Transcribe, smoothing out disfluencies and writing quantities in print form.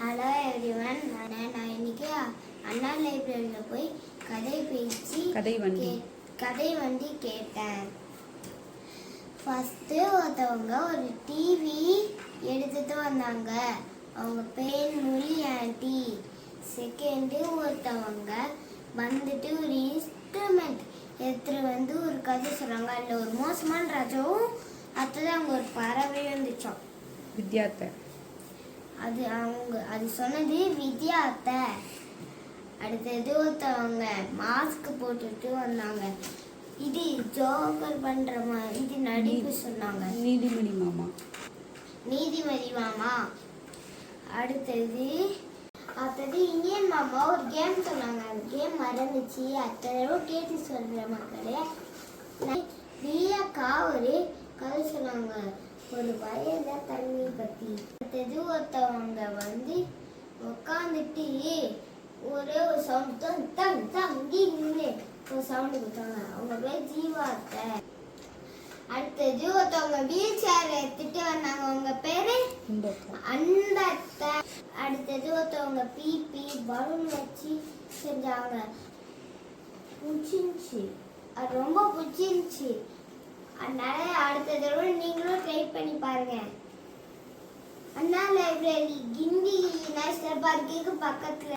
Hello everyone, நான் இன்னைக்கு அண்ணா லைப்ரரியில் போய் கதை வண்டி கேட்டேன். ஃபஸ்ட்டு ஒருத்தவங்க ஒரு டிவி எடுத்துட்டு வந்தாங்க. அவங்க பேர் மொழி ஆண்டி. செகண்டு ஒருத்தவங்க வந்துட்டு ஒரு இன்ஸ்ட்ருமெண்ட் எடுத்துட்டு வந்து ஒரு கதை சொல்கிறாங்க. அதில் ஒரு மோசமான ராஜாவும் அடுத்தது அவங்க ஒரு பறவையும் இருந்துச்சோம். வித்யாத்தை அது சொன்னது வித்யாத்தை. அடுத்தது ஒருத்தவங்க மாஸ்க் போட்டுட்டு வந்தாங்க. இது ஜோக்கர் பண்ற மாதிரி இது நடிப்பு சொன்னாங்க. நீதிமதி மாமா. அடுத்தது இந்தியன் மாமா ஒரு கேம் சொன்னாங்க. அந்த கேம் மறந்துச்சு. அத்தனை கேட்டு சொல்ற மக்களே. பிரியாக்கா ஒரு கதை சொன்னாங்க, ஒரு வயல்ல தண்ணி பத்தி. அடுத்தது ஒருத்தவங்க வந்து உட்காந்துட்டு ஒரே ஒரு சவுண்ட் ஒரு சவுண்டு கொடுத்தாங்க. அவங்க பேர் ஜீவாத்தை. அடுத்தது ஒருத்தவங்க வீல் சேர் எடுத்துட்டு வந்தாங்க. அவங்க பேரு அந்தத்தை. அடுத்தது ஒருத்தவங்க பிபி பலூன் வச்சு செஞ்சாங்க. பிடிச்சிருந்துச்சு, அது ரொம்ப பிடிச்சிருந்துச்சு. அதனால அடுத்த தடவை நீங்களும் ட்ரை பண்ணி பாருங்க. அண்ணா லைப்ரரி கிண்டி நேஷனல் பார்க்குக்கு பக்கத்துல.